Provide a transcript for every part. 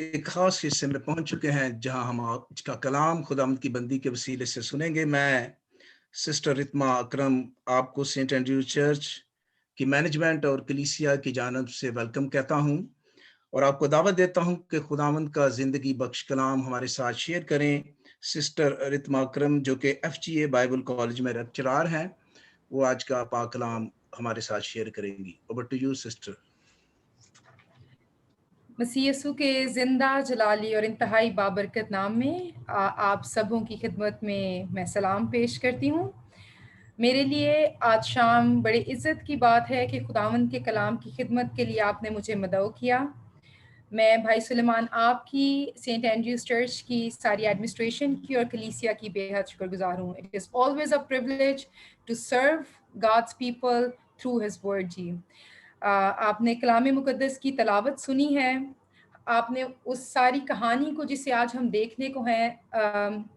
ایک خاص حصے میں پہنچ چکے ہیں جہاں ہم آج کا کلام خداوند کی بندی کے وسیلے سے سنیں گے۔ میں سسٹر رتما اکرم آپ کو سینٹ اینڈریو چرچ کی مینجمنٹ اور کلیسیا کی جانب سے ویلکم کہتا ہوں اور آپ کو دعوت دیتا ہوں کہ خداوند کا زندگی بخش کلام ہمارے ساتھ شیئر کریں۔ سسٹر رتما اکرم جو کہ FGA بائبل کالج میں لیکچرار ہیں، وہ آج کا پاک کلام ہمارے ساتھ شیئر کریں گی۔ Over to you sister. مسیح یسوع کے زندہ جلالی اور انتہائی بابرکت نام میں آپ سبوں کی خدمت میں سلام پیش کرتی ہوں۔ میرے لیے آج شام بڑے عزت کی بات ہے کہ خداوند کے کلام کی خدمت کے لیے آپ نے مجھے مدعو کیا۔ میں بھائی سلیمان آپ کی، سینٹ اینڈریوز چرچ کی ساری ایڈمنسٹریشن کی اور کلیسیا کی بے حد شکر گزار ہوں۔ It is always a privilege to serve God's people through his word. جی آپ نے کلام مقدس کی تلاوت سنی ہے، آپ نے اس ساری کہانی کو جسے آج ہم دیکھنے کو ہیں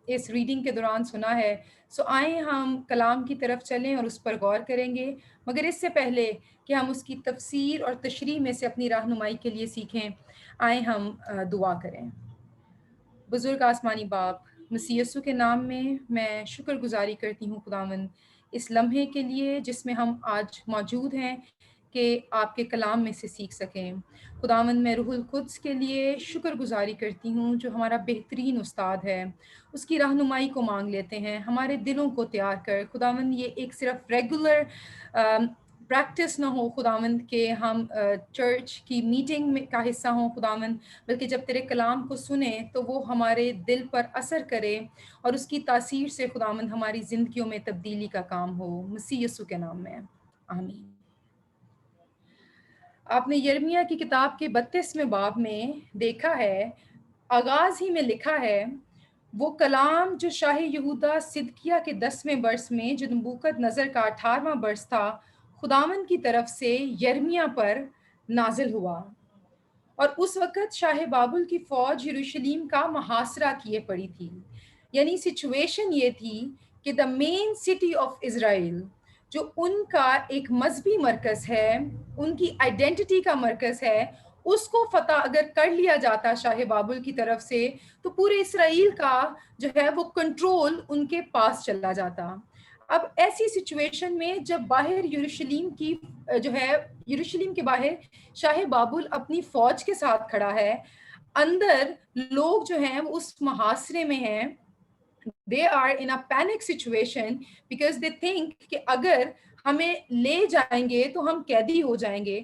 اس ریڈنگ کے دوران سنا ہے۔ سو آئیں ہم کلام کی طرف چلیں اور اس پر غور کریں گے، مگر اس سے پہلے کہ ہم اس کی تفسیر اور تشریح میں سے اپنی رہنمائی کے لیے سیکھیں، آئیں ہم دعا کریں۔ بزرگ آسمانی باپ، مسیح یسوع کے نام میں شکر گزاری کرتی ہوں خداوند اس لمحے کے لیے جس میں ہم آج موجود ہیں کہ آپ کے کلام میں سے سیکھ سکیں۔ خداوند میں روح القدس کے لیے شکر گزاری کرتی ہوں جو ہمارا بہترین استاد ہے، اس کی رہنمائی کو مانگ لیتے ہیں، ہمارے دلوں کو تیار کر خداوند۔ یہ ایک صرف ریگولر پریکٹس نہ ہو خداوند کہ ہم چرچ کی میٹنگ میں کا حصہ ہوں خداوند، بلکہ جب تیرے کلام کو سنیں تو وہ ہمارے دل پر اثر کرے اور اس کی تاثیر سے خداوند ہماری زندگیوں میں تبدیلی کا کام ہو۔ مسیح یسوع کے نام میں آمین۔ آپ نے یرمیہ کی کتاب کے 32ویں باب میں دیکھا ہے، آغاز ہی میں لکھا ہے، وہ کلام جو شاہ یہودا صدقیہ کے 10ویں برس میں جو نبوکد نظر کا 18واں برس تھا، خداوند کی طرف سے یرمیہ پر نازل ہوا، اور اس وقت شاہ بابل کی فوج یروشلیم کا محاصرہ کیے پڑی تھی۔ یعنی سچویشن یہ تھی کہ دا مین سٹی آف اسرائیل جو ان کا ایک مذہبی مرکز ہے، ان کی آئیڈینٹی کا مرکز ہے، اس کو فتح اگر کر لیا جاتا شاہ بابل کی طرف سے تو پورے اسرائیل کا جو ہے وہ کنٹرول ان کے پاس چلا جاتا۔ اب ایسی سچویشن میں جب باہر یروشلیم کی جو ہے یروشلیم کے باہر شاہ بابل اپنی فوج کے ساتھ کھڑا ہے، اندر لوگ جو ہیں وہ اس محاصرے میں ہیں، they are in a panic situation because they think کہ اگر ہمیں لے جائیں گے تو ہم قیدی ہو جائیں گے۔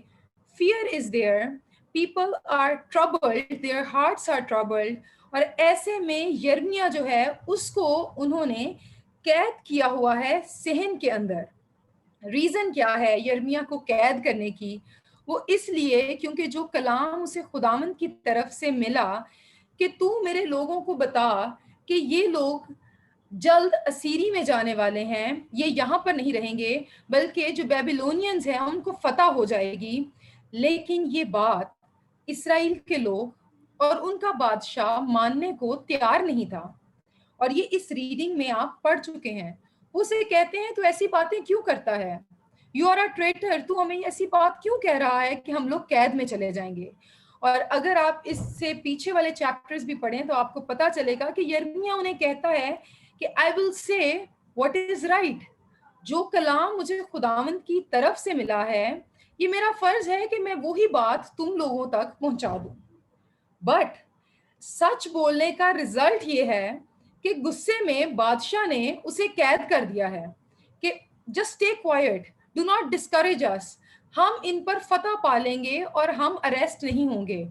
fear is there, people are troubled, their hearts are troubled، اور ایسے میں یرمیہ جو ہے اس کو انہوں نے قید کیا ہوا ہے صحن کے اندر۔ ریزن کیا ہے یرمیہ کو قید کرنے کی؟ وہ اس لیے کیونکہ جو کلام اسے خداوند کی طرف سے ملا کہ تو میرے لوگوں کو بتا کہ یہ لوگ جلد اسیری میں جانے والے ہیں، یہ یہاں پر نہیں رہیں گے بلکہ جو بیبیلونینز ہیں ان کو فتح ہو جائے گی۔ لیکن یہ بات اسرائیل کے لوگ اور ان کا بادشاہ ماننے کو تیار نہیں تھا، اور یہ اس ریڈنگ میں آپ پڑھ چکے ہیں۔ اسے کہتے ہیں تو ایسی باتیں کیوں کرتا ہے، یو آر اے ٹریٹر، تو ہمیں ایسی بات کیوں کہہ رہا ہے کہ ہم لوگ قید میں چلے جائیں گے۔ اور اگر آپ اس سے پیچھے والے چیپٹرز بھی پڑھیں تو آپ کو پتا چلے گا کہ یرمیہ انہیں کہتا ہے کہ I will say what is right، جو کلام مجھے خداوند کی طرف سے ملا ہے یہ میرا فرض ہے کہ میں وہی بات تم لوگوں تک پہنچا دوں۔ بٹ سچ بولنے کا رزلٹ یہ ہے کہ غصے میں بادشاہ نے اسے قید کر دیا ہے کہ just stay quiet, do not discourage us، ہم ان پر فتح پا لیں گے اور ہم اریسٹ نہیں ہوں گے۔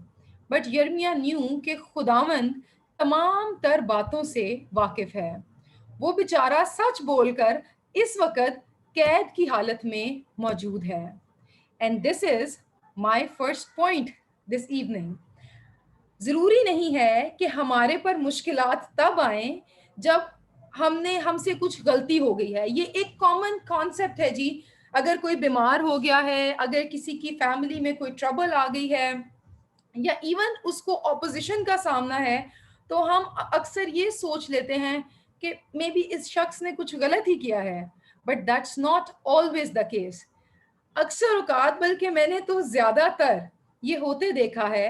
بٹ یرمیہ نیو کہ خداوند تمام تر باتوں سے واقف ہے، وہ بیچارہ سچ بول کر اس وقت قید کی حالت میں موجود ہے۔ And this is my first point this evening۔ ضروری نہیں ہے کہ ہمارے پر مشکلات تب آئیں جب ہم سے کچھ غلطی ہو گئی ہے۔ یہ ایک کامن کانسیپٹ ہے جی، اگر کوئی بیمار ہو گیا ہے، اگر کسی کی فیملی میں کوئی ٹربل آ گئی ہے، یا ایون اس کو اپوزیشن کا سامنا ہے، تو ہم اکثر یہ سوچ لیتے ہیں کہ مے بی اس شخص نے کچھ غلط ہی کیا ہے، but that's not always the case. اکثر اوقات، بلکہ میں نے تو زیادہ تر یہ ہوتے دیکھا ہے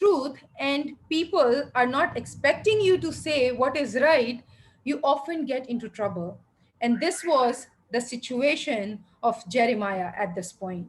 truth and people are not expecting you to say what is right, you often get into trouble. And this was the situation of Jeremiah at this point.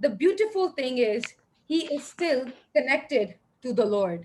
the beautiful thing is he is still connected to the Lord.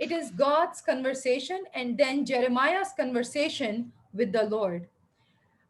it is God's conversation and then Jeremiah's conversation with the Lord.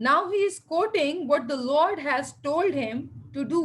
Now he is quoting what the Lord has told him to do.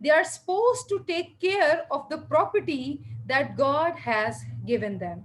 They are supposed to take care of the property that God has given them.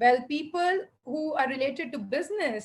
Well, people who are related to business,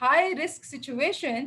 high risk situation,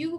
you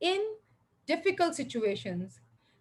in difficult situations,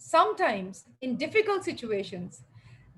Sometimes in difficult situations,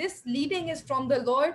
this leading is from the Lord,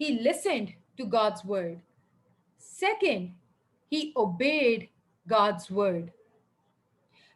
he listened to God's word. Second, he obeyed God's word.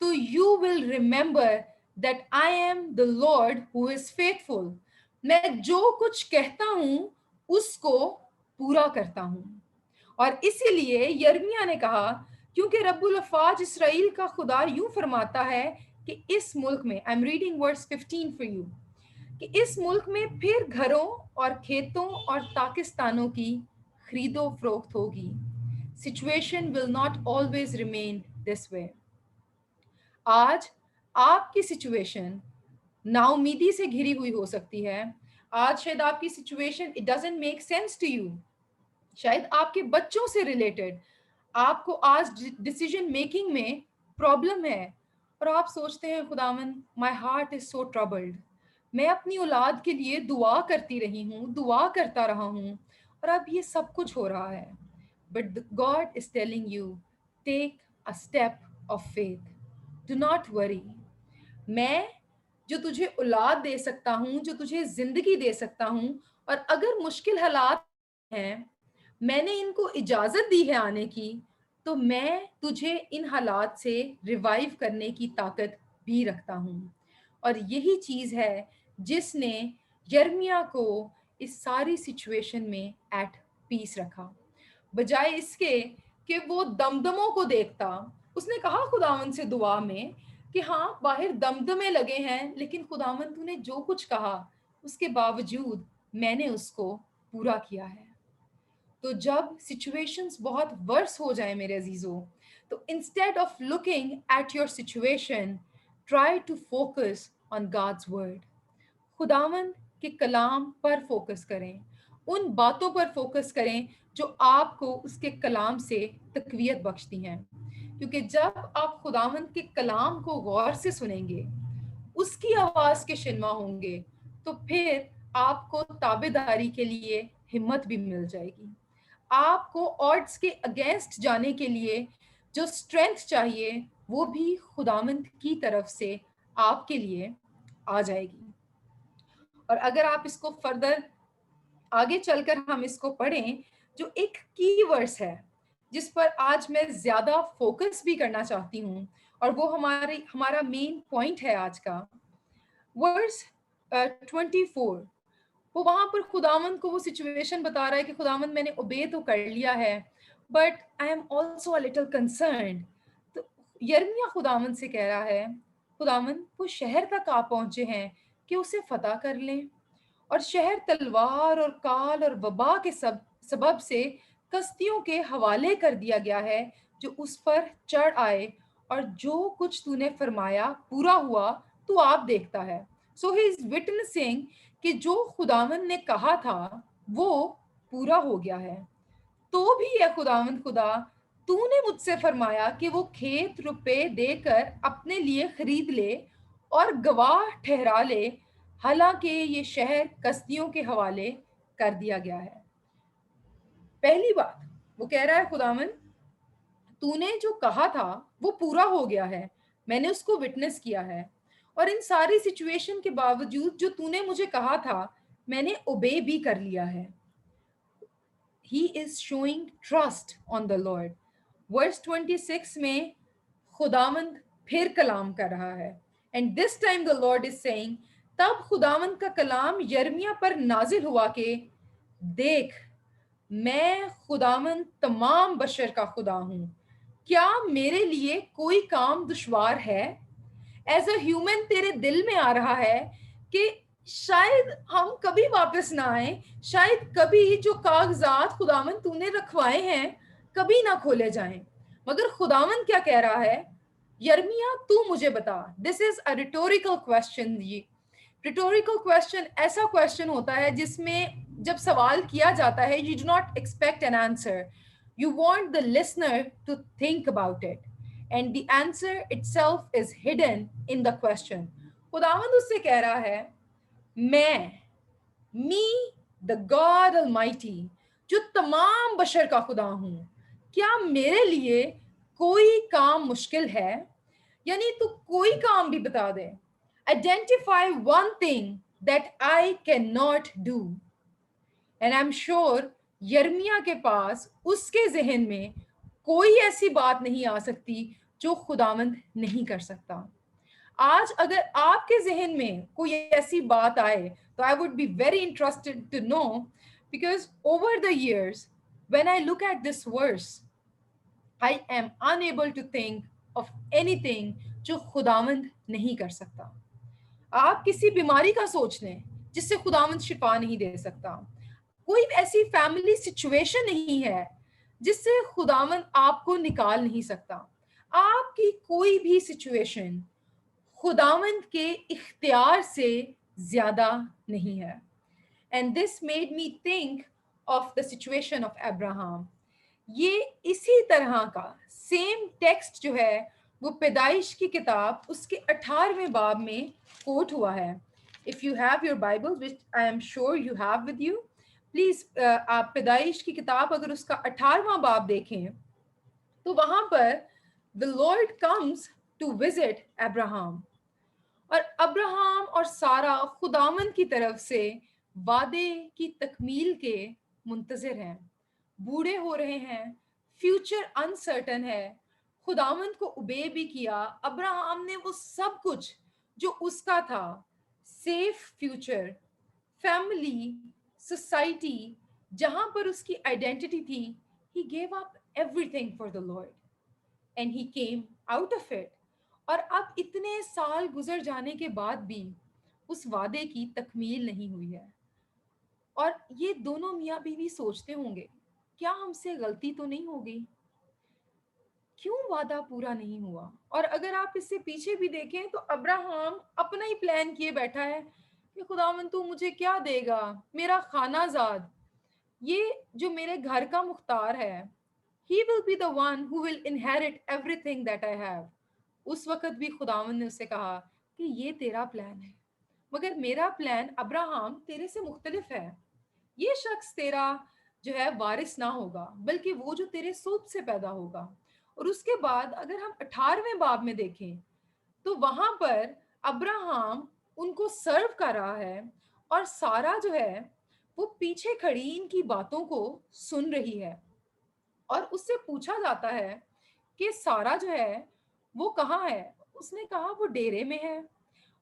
تو you will remember that I am the Lord who is faithful. میں جو کچھ کہتا ہوں اس کو پورا کرتا ہوں. اور اسی لیے یرمیہ نے کہا کیونکہ رب الافواج اسرائیل کا خدا یوں فرماتا ہے کہ اس ملک میں I'm reading verse 15 for you کہ اس ملک میں پھر گھروں اور کھیتوں اور پاکستانوں کی خرید و فروخت ہوگی. Situation will not always remain this way. آج آپ کی سچویشن نا امیدی سے گھری ہوئی ہو سکتی ہے. آج شاید آپ کی situation it doesn't make sense to you. شاید آپ کے بچوں سے ریلیٹڈ آپ کو آج ڈیسیجن میکنگ میں پرابلم ہے اور آپ سوچتے ہیں خداوند my heart is so troubled. میں اپنی اولاد کے لیے دعا کرتی رہی ہوں, دعا کرتا رہا ہوں اور اب یہ سب کچھ ہو رہا ہے. But God is telling you take a step of faith. Do not worry. میں جو تجھے اولاد دے سکتا ہوں, جو تجھے زندگی دے سکتا ہوں, اور اگر مشکل حالات ہیں میں نے ان کو اجازت دی ہے آنے کی, تو میں تجھے ان حالات سے ریوائیو کرنے کی طاقت بھی رکھتا ہوں. اور یہی چیز ہے جس نے یرمیہ کو اس ساری سچویشن میں ایٹ پیس رکھا. بجائے اس کے کہ وہ دمدموں کو دیکھتا, اس نے کہا خداوند سے دعا میں کہ ہاں باہر دمدمے لگے ہیں لیکن خداوند تو نے جو کچھ کہا اس کے باوجود میں نے اس کو پورا کیا ہے. تو جب سچویشنز بہت ورس ہو جائیں میرے عزیزوں, تو instead of looking at your situation try to focus on God's word. خداوند کے کلام پر فوکس کریں, ان باتوں پر فوکس کریں جو آپ کو اس کے کلام سے تقویت بخشتی ہیں. کیونکہ جب آپ خداوند کے کلام کو غور سے سنیں گے, اس کی آواز کے شنوا ہوں گے, تو پھر آپ کو تابعداری کے لیے ہمت بھی مل جائے گی. آپ کو آڈز کے اگینسٹ جانے کے لیے جو اسٹرینتھ چاہیے وہ بھی خداوند کی طرف سے آپ کے لیے آ جائے گی. اور اگر آپ اس کو فردر آگے چل کر ہم اس کو پڑھیں, جو ایک کی ورس ہے جس پر آج میں زیادہ فوکس بھی کرنا چاہتی ہوں, اور وہ ہمارا مین پوائنٹ ہے آج کا, ورس 24. وہ وہاں پر خداوند کو وہ سچویشن بتا رہا ہے کہ خداوند میں نے اوبے تو کر لیا ہے but I am also little concerned. تو یرمیہ خداوند سے کہہ رہا ہے خداوند وہ شہر تک آپ پہنچے ہیں کہ اسے فتح کر لیں, اور شہر تلوار اور کال اور وبا کے سبب سے کشتیوں کے حوالے کر دیا گیا ہے جو اس پر چڑھ آئے, اور جو کچھ تو نے فرمایا پورا ہوا تو آپ دیکھتا ہے. سو ہی از وٹنسنگ کہ جو خداوند نے کہا تھا وہ پورا ہو گیا ہے. تو بھی اے خداوند خدا, تو نے مجھ سے فرمایا کہ وہ کھیت روپے دے کر اپنے لیے خرید لے اور گواہ ٹھہرا لے, حالانکہ یہ شہر کسدیوں کے حوالے کر دیا گیا ہے. پہلی بات وہ کہہ رہا ہے خداوند تو نے جو کہا تھا وہ پورا ہو گیا ہے, میں نے اس کو وٹنس کیا ہے, اور ان ساری سچویشن کے باوجود جو تو نے مجھے کہا تھا میں نے اوبے بھی کر لیا ہے. He is showing trust on the Lord. Verse 26 میں خداوند پھر کلام کر رہا ہے, and this time the Lord is saying, تب خداوند کا کلام یرمیہ پر نازل ہوا کہ دیکھ میں خداوند تمام بشر کا خدا ہوں, کیا میرے لیے کوئی کام دشوار ہے. ایز اے ہیومن تیرے دل میں آ رہا ہے کہ شاید ہم کبھی واپس نہ آئیں, شاید کبھی جو کاغذات خداوند تو نے رکھوائے ہیں کبھی نہ کھولے جائیں. مگر خداوند کیا کہہ رہا ہے, یرمیہ تو مجھے بتا. This is a rhetorical question. Rhetorical question ایسا کوسچن ہوتا ہے جس میں جب سوال کیا جاتا ہے you do not expect an answer, you want the listener to think about it, and the answer itself is hidden in the question. خداوند اس سے کہہ رہا ہے میں me the God Almighty جو تمام بشر کا خدا ہوں, کیا میرے لیے کوئی کام مشکل ہے. یعنی تو کوئی کام بھی بتا دے, identify one thing that I cannot do. And I'm sure یرمیہ کے پاس اس کے ذہن میں کوئی ایسی بات نہیں آ سکتی جو خداوند نہیں کر سکتا. آج اگر آپ کے ذہن میں کوئی ایسی بات آئے تو I would be very interested to know, because over the years when I look at this verse I am unable to think of anything جو خداوند نہیں کر سکتا. آپ کسی بیماری کا سوچ لیں جس سے خداوند شفا نہیں دے سکتا. کوئی ایسی فیملی سچویشن نہیں ہے جس سے خداوند آپ کو نکال نہیں سکتا. آپ کی کوئی بھی سچویشن خداوند کے اختیار سے زیادہ نہیں ہے. And this made me think of the situation of Abraham. یہ اسی طرح کا سیم ٹیکسٹ جو ہے وہ پیدائش کی کتاب اس کے 18ویں باب میں کوٹ ہوا ہے. If you have your Bible, which I am sure you have with you, please آپ پیدائش کی کتاب اگر اس کا 18واں باب دیکھیں تو وہاں پر the Lord comes to visit Abraham. اور ابراہم اور سارا خداوند کی طرف سے وعدے کی تکمیل کے منتظر ہیں. بوڑھے ہو رہے ہیں, فیوچر انسرٹن ہے. خداوند کو اوبے بھی کیا. ابراہم نے وہ سب کچھ جو اس کا تھا, سیف فیوچر, فیملی, سوسائٹی, جہاں پر اس کی آئیڈینٹی تھی, he gave up everything for the Lord and he came out of it. اور اب اتنے سال گزر جانے کے بعد بھی اس وعدے کی تکمیل نہیں ہوئی ہے. اور یہ دونوں میاں بیوی سوچتے ہوں گے, کیا ہم سے غلطی تو نہیں ہوگی, کیوں وعدہ پورا نہیں ہوا. اور اگر آپ اس سے پیچھے بھی دیکھیں تو ابراہم اپنا ہی پلان کیے بیٹھا ہے کہ خداوند تو مجھے کیا دے گا, میرا خانہ زاد, یہ جو میرے گھر کا مختار ہے, he will be the one who will inherit everything that I have. اس وقت بھی خداوند نے اسے کہا کہ یہ تیرا پلان ہے, مگر میرا پلان ابراہم تیرے سے مختلف ہے. یہ شخص تیرا جو ہے وارث نہ ہوگا, بلکہ وہ جو تیرے سوت سے پیدا ہوگا. اور اس کے بعد اگر ہم 18ویں باب میں دیکھیں تو وہاں پر ابراہم ان کو سرو کر رہا ہے اور سارا جو ہے وہ پیچھے کھڑی ان کی باتوں کو سن رہی ہے. اور اس سے پوچھا جاتا ہے کہ سارا جو ہے وہ کہاں ہے. اس نے کہا وہ ڈیرے میں ہے.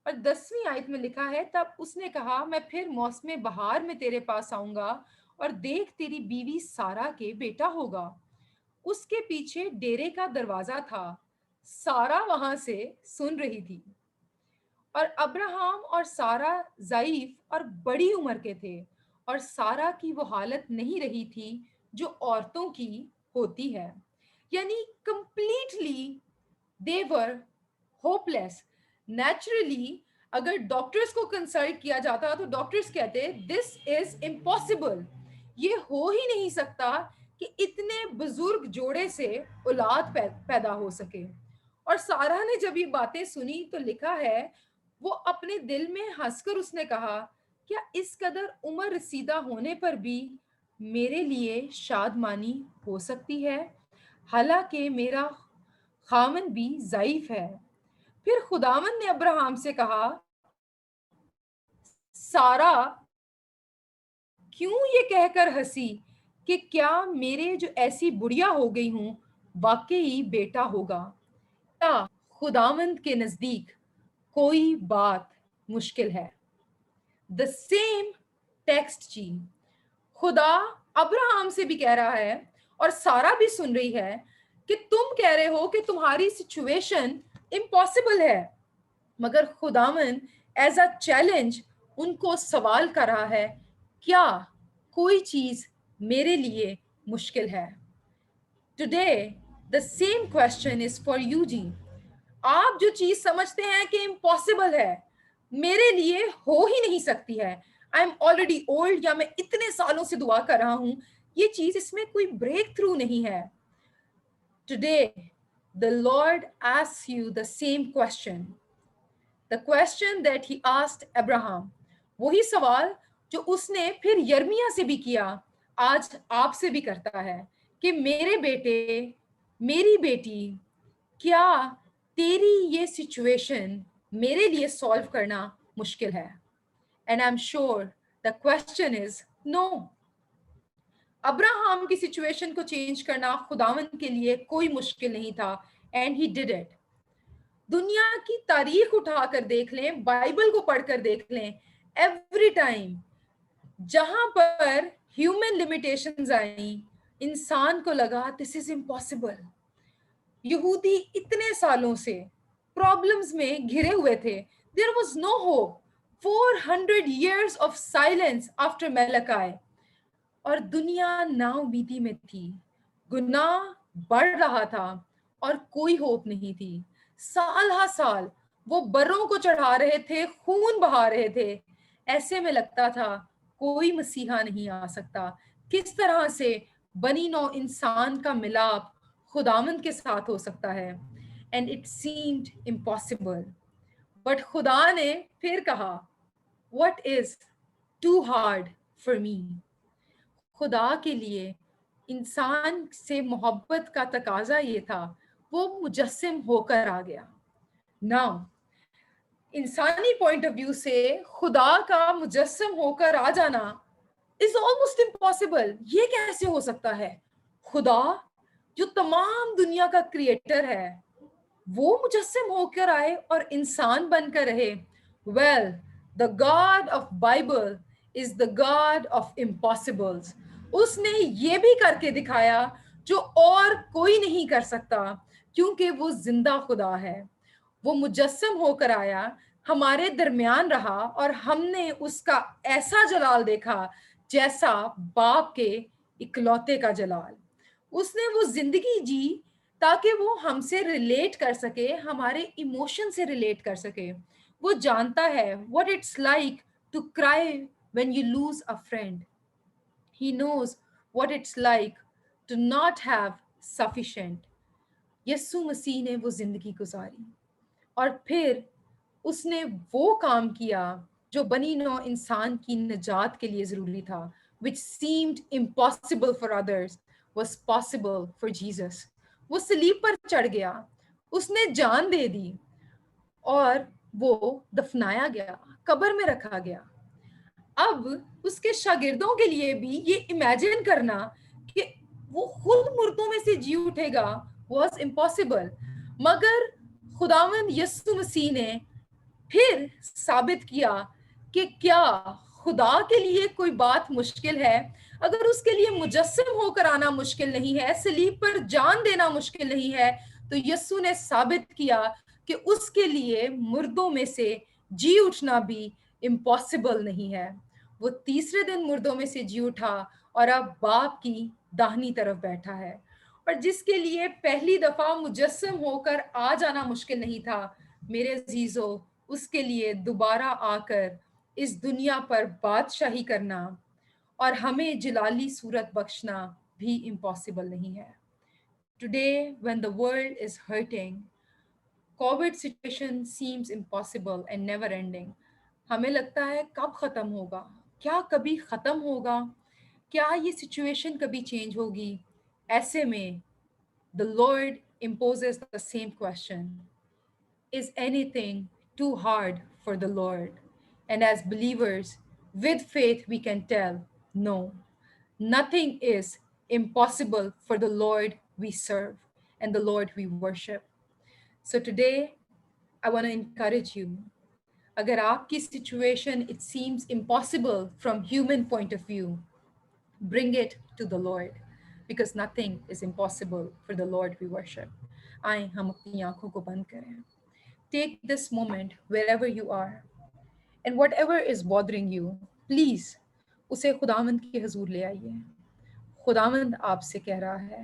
اور 10ویں آیت میں لکھا ہے, تب اس نے کہا میں پھر موسم بہار میں تیرے پاس آؤں گا اور دیکھ تیری بیوی سارا کے بیٹا ہوگا. اس کے پیچھے ڈیرے کا دروازہ تھا, سارا وہاں سے سن رہی تھی. اور ابراہم اور سارا ضعیف اور بڑی عمر کے تھے, اور سارا کی وہ حالت نہیں رہی تھی جو عورتوں کی ہوتی ہے. یعنی completely they were hopeless. Naturally, اگر ڈاکٹرز کو کنسلٹ کیا جاتا تو ڈاکٹرز کہتے this is impossible. یہ ہو ہی نہیں سکتا کہ اتنے بزرگ جوڑے سے اولاد پیدا ہو سکے. اور سارا نے جب یہ باتیں سنی تو لکھا ہے وہ اپنے دل میں ہنس کر اس نے کہا, کیا اس قدر عمر رسیدہ ہونے پر بھی میرے لیے شادمانی ہو سکتی ہے, حالانکہ میرا خامن بھی ضعیف ہے. پھر خداوند نے ابراہم سے کہا, سارا کیوں یہ کہہ کر ہنسی کہ کیا میرے جو ایسی بڑھیا ہو گئی ہوں واقعی بیٹا ہوگا. کیا خداوند کے نزدیک کوئی بات مشکل ہے. The same text جی, خدا ابراہم سے بھی کہہ رہا ہے اور سارا بھی سن رہی ہے کہ تم کہہ رہے ہو کہ تمہاری سچویشن امپاسبل ہے, مگر خداوند ایز اے چیلنج ان کو سوال کر رہا ہے, کیا کوئی چیز میرے لیے مشکل ہے. Today the same question is for you جی. آپ جو چیز سمجھتے ہیں کہ امپاسبل ہے, میرے لیے ہو ہی نہیں سکتی ہے, آئی ایم آلریڈی اولڈ, یا میں اتنے سالوں سے دعا کر رہا ہوں, یہ چیز اس میں کوئی بریک تھرو نہیں ہے. Today the Lord asks you the same question, the question that he asked Abraham. وہی سوال جو اس نے پھر یرمیا سے بھی کیا, آج آپ سے بھی کرتا ہے کہ میرے بیٹے, میری بیٹی, کیا تیری یہ سچویشن میرے لیے سالو کرنا مشکل ہے. And I'm sure the question is no. Abraham کی سچویشن کو چینج کرنا خداوند کے لیے کوئی مشکل نہیں تھا. and he did it. دنیا کی تاریخ اٹھا کر دیکھ لیں, بائبل کو پڑھ کر دیکھ لیں, ایوری ٹائم جہاں پر ہیومن لمیٹیشنز آئیں, انسان کو لگا دس از امپاسبل. یہودی اتنے سالوں سے پرابلمز میں گھرے ہوئے تھے. There was no hope. 400 years of silence after Malachi. اور دنیا نا امیدی میں تھی, گناہ بڑھ رہا تھا اور کوئی ہوپ نہیں تھی. سال ہا سال وہ بروں کو چڑھا رہے تھے, خون بہا رہے تھے. ایسے میں لگتا تھا کوئی مسیحا نہیں آ سکتا. کس طرح سے بنی نوع انسان کا ملاپ خداوند کے ساتھ ہو سکتا ہے. And it seemed impossible. But خدا نے پھر کہا, what is too hard for me. خدا کے لیے انسان سے محبت کا تقاضا یہ تھا, وہ مجسم ہو کر آ گیا. Now, انسانی پوائنٹ آف ویو سے خدا کا مجسم ہو کر آ جانا is almost impossible. یہ کیسے ہو سکتا ہے؟ خدا جو تمام دنیا کا کریٹر ہے, وہ مجسم ہو کر آئے اور انسان بن کر رہے. Well, the God of Bible is the God of impossibles. اس نے یہ بھی کر کے دکھایا جو اور کوئی نہیں کر سکتا, کیونکہ وہ زندہ خدا ہے. وہ مجسم ہو کر آیا, ہمارے درمیان رہا, اور ہم نے اس کا ایسا جلال دیکھا جیسا باپ کے اکلوتے کا جلال. اس نے وہ زندگی جی تاکہ وہ ہم سے ریلیٹ کر سکے, ہمارے ایموشن سے ریلیٹ کر سکے. وہ جانتا ہے what it's like to cry when you lose a friend. He knows what it's like to not have sufficient. یسوع مسیح نے وہ زندگی گزاری, اور پھر اس نے وہ کام کیا جو بنی نوع انسان کی نجات کے لیے ضروری تھا. which seemed impossible for others was possible for Jesus. وہ صلیب پر چڑھ گیا, اس نے جان دے دی, اور وہ دفنایا گیا, قبر میں رکھا گیا. اب اس کے شاگردوں کے لیے بھی یہ امیجن کرنا کہ وہ خود مردوں میں سے جی اٹھے گا was impossible. مگر خداوند یسوع مسیح نے پھر ثابت کیا کہ کیا خدا کے لیے کوئی بات مشکل ہے. اگر اس کے لیے مجسم ہو کر آنا مشکل نہیں ہے, صلیب پر جان دینا مشکل نہیں ہے, تو یسوع نے ثابت کیا کہ اس کے لیے مردوں میں سے جی اٹھنا بھی امپاسبل نہیں ہے. وہ تیسرے دن مردوں میں سے جی اٹھا اور اب باپ کی داہنی طرف بیٹھا ہے. اور جس کے لیے پہلی دفعہ مجسم ہو کر آ جانا مشکل نہیں تھا, میرے عزیزو, اس کے لیے دوبارہ آ کر اس دنیا پر بادشاہی کرنا اور ہمیں جلالی صورت بخشنا بھی امپاسبل نہیں ہے. Today, when the world is hurting, COVID situation seems impossible and never ending. ہمیں لگتا ہے کب ختم ہوگا, کیا کبھی ختم ہوگا, کیا یہ سچویشن کبھی چینج ہوگی. ایسے میں the Lord imposes the same question. Is anything too hard for the Lord? And as believers, with faith we can tell, no, nothing is impossible for the Lord we serve and the Lord we worship. So today, I want to encourage you. اگر آپ کی situation it seems impossible from human point of view, bring it to the Lord, because nothing is impossible for the Lord we worship. آئیں ہم اپنی آنکھوں کو بند کریں. Take this moment wherever you are, and whatever is bothering you, please اسے خداوند کے حضور لے آئیے. خداوند آپ سے کہہ رہا ہے,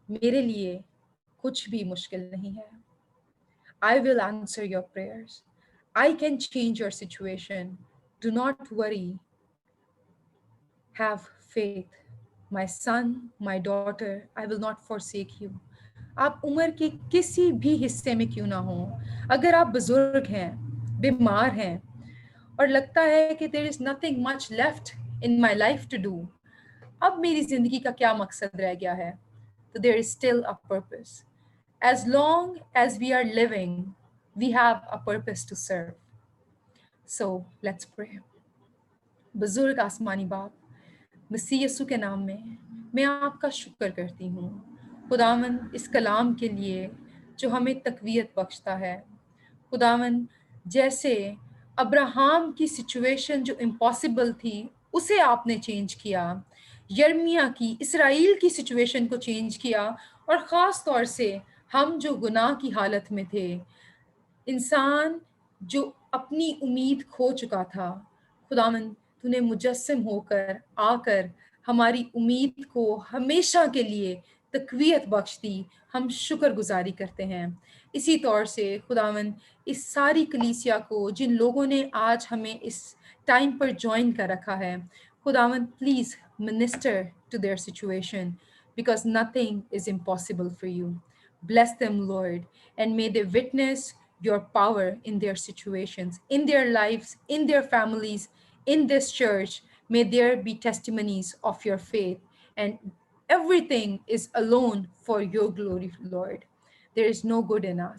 میرے لیے کچھ بھی مشکل نہیں ہے. I will answer your prayers. I can change your situation. Do not worry. Have faith. My son, my daughter, I will not forsake you. آپ عمر کے کسی بھی حصے میں کیوں نہ ہوں, اگر آپ بزرگ ہیں, بیمار ہیں, اور لگتا ہے کہ there is nothing much left in my life to do, اب میری زندگی کا کیا مقصد رہ گیا ہے, تو there is still a purpose. As long as we are living, we have a purpose to serve. So let's pray. بزرگ آسمانی باپ, مسیح یسوع کے نام میں آپ کا شکر کرتی ہوں. خداوند, اس کلام کے لیے جو ہمیں تقویت بخشتا ہے۔ خداوند جیسے ابراہام کی سچویشن جو امپاسبل تھی اسے آپ نے چینج کیا، یرمیا کی، اسرائیل کی سچویشن کو چینج کیا، اور خاص طور سے ہم جو گناہ کی حالت میں تھے، انسان جو اپنی امید کھو چکا تھا، خداوند تو نے مجسم ہو کر آ کر ہماری امید کو ہمیشہ کے لیے تقویت بخش دی۔ ہم شکر گزاری کرتے ہیں۔ اسی طور سے خداوند اس ساری کلیسیا کو، جن لوگوں نے آج ہمیں اس ٹائم پر جوائن کر رکھا ہے، خداوند please minister to their situation because nothing is impossible for you. Bless them, Lord, and may they witness your power in their situations, in their lives, in their families, in this church. May there be testimonies of your faith, and everything is alone for your glory, Lord. There is no good in us.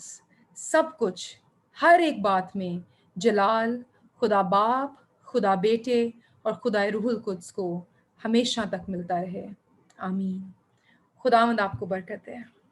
سب کچھ ہر ایک بات میں جلال خدا باپ، خدا بیٹے اور خدا روح القدس کو ہمیشہ تک ملتا رہے۔ آمین۔ خداوند آپ کو برکت دے۔